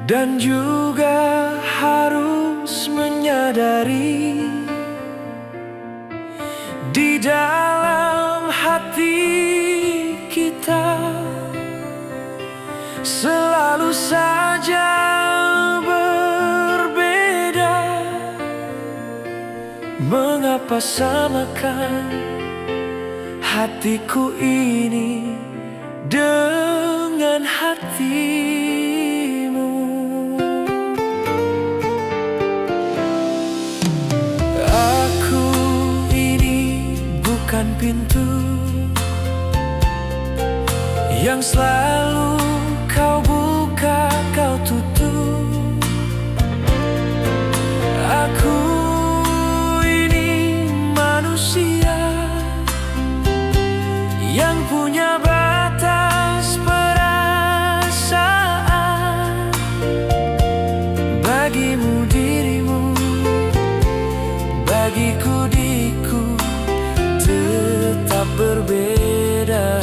dan juga harus menyadari di dalam hati kita selalu saja berbeda. Mengapa samakan hatiku ini dengan hatimu? Aku ini bukan pintu yang selalu kau buka, kau tutup. Aku ini manusia yang punya batas perasaan. Bagimu dirimu, bagiku diriku tetap berbeda.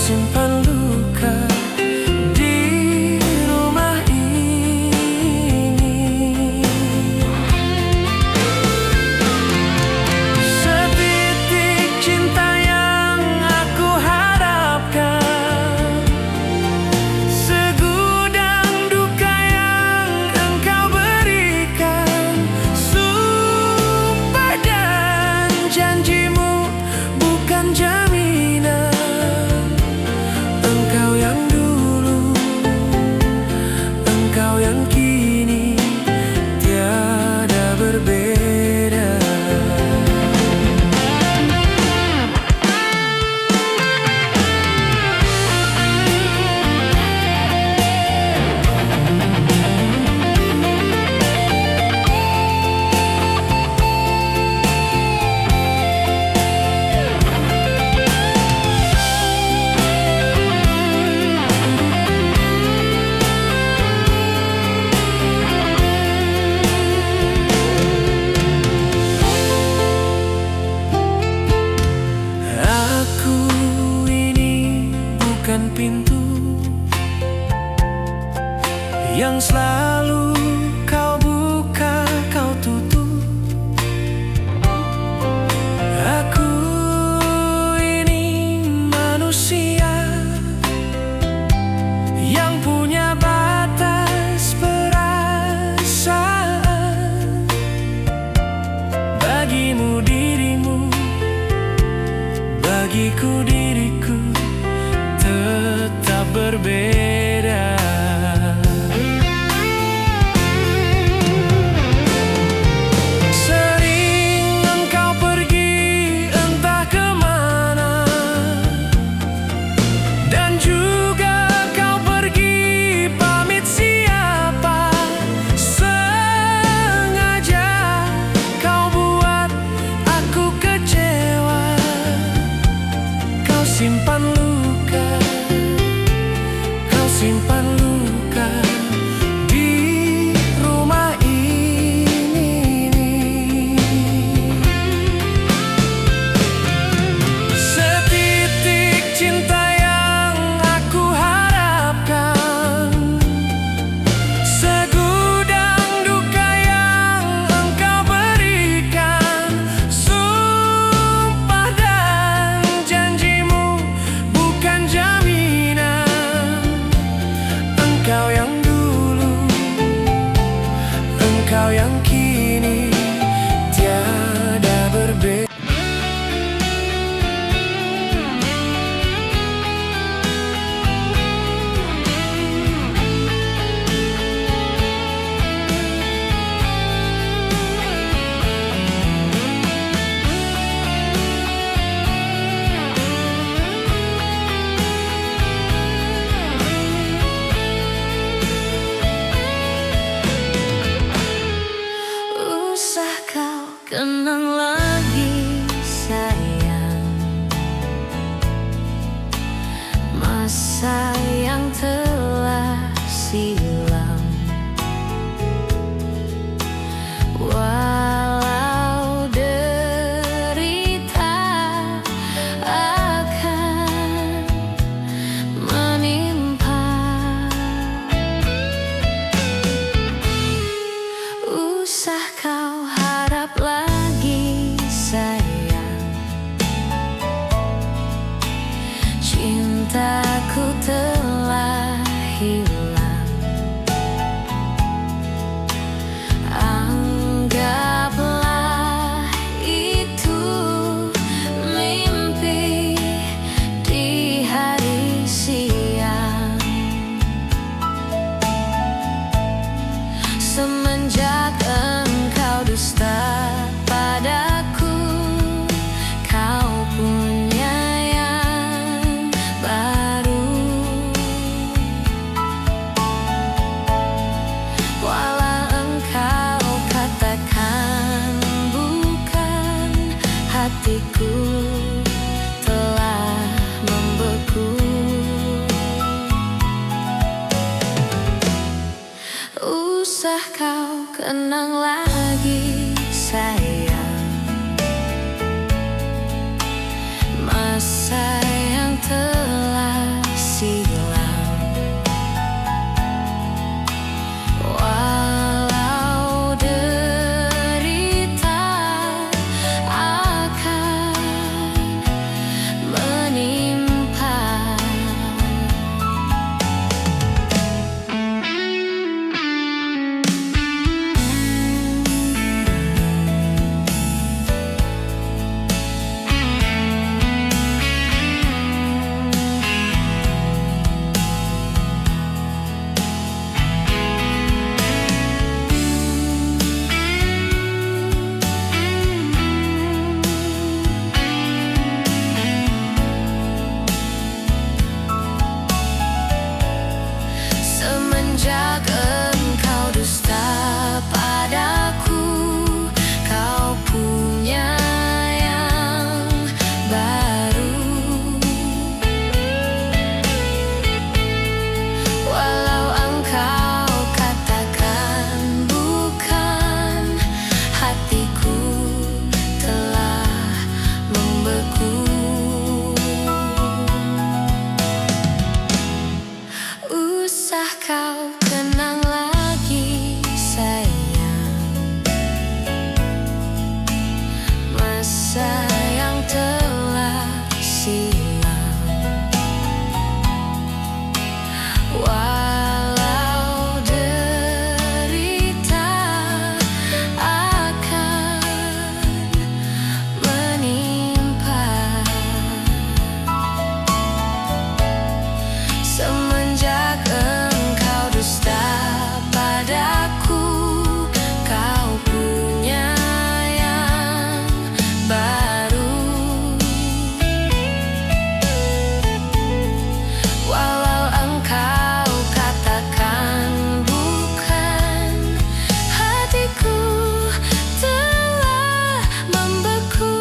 Simpan luka di rumah ini. Setitik cinta yang aku harapkan, segudang duka yang engkau berikan. Sumpah dan janjimu bukan jaminan. Engkau yang dulu, engkau yang kini tiada berbeda. Bukan pintu yang selalu kau buka, kau tutup. Aku ini manusia yang punya batas perasaan. Bagimu dirimu, bagiku diriku tetap berbeda. Sering engkau pergi entah kemana, dan juga kau pergi pamit siapa. Sengaja kau buat aku kecewa. Kau simpan luka, simpan luka di rumah ini. Setitik cinta yang aku harapkan, segudang duka yang engkau berikan. Sumpah dan janjimu bukan jaminan. Engkau yang dulu, engkau yang kini tiada berbeda. Usah kau kenang lagi sayang, masa yang telah silam. Walau derita akan menimpa. Semenjak engkau dusta padaku, kau punya yang baru. Walau engkau katakan bukan, hatiku telah membeku. Usah kau kenang lagi sayang, masa yang telah silam. Walau derita akan menimpa. Semenjak engkau dusta padaku, kau punya yang baru. Walau engkau katakan bukan, hatiku telah membeku.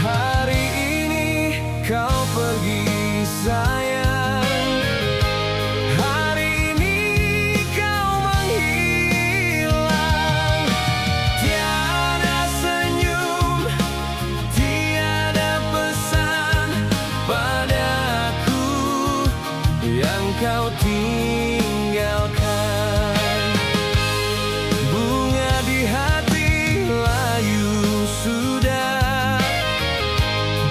Hari ini kau pergi sayang, hari ini kau menghilang. Tiada senyum, tiada pesan padaku yang kau tinggalkan. Bunga di hati layu sudah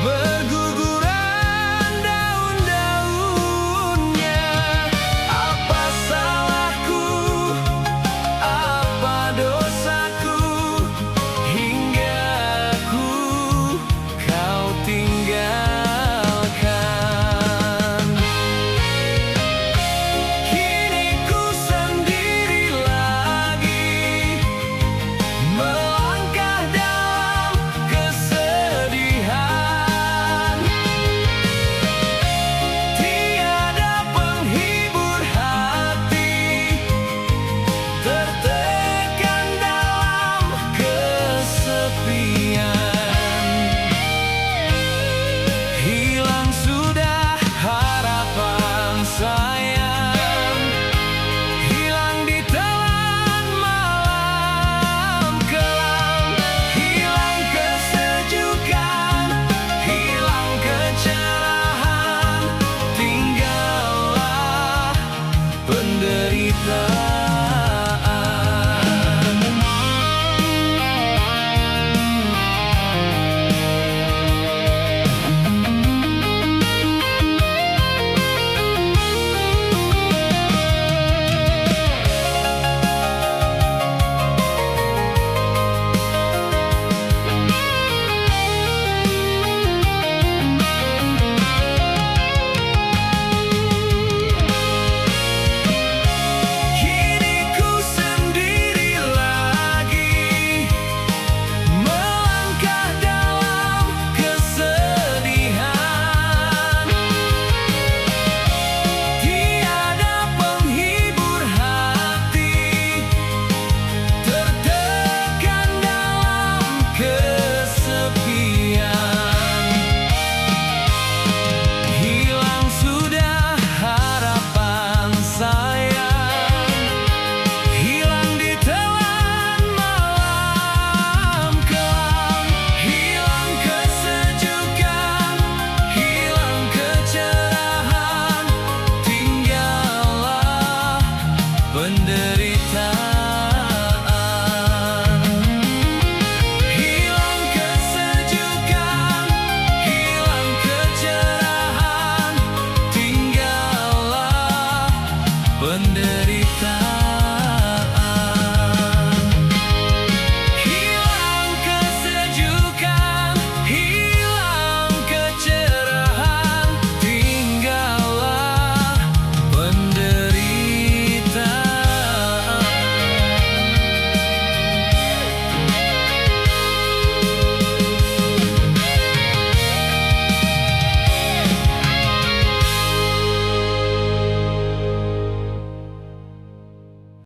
bergulir.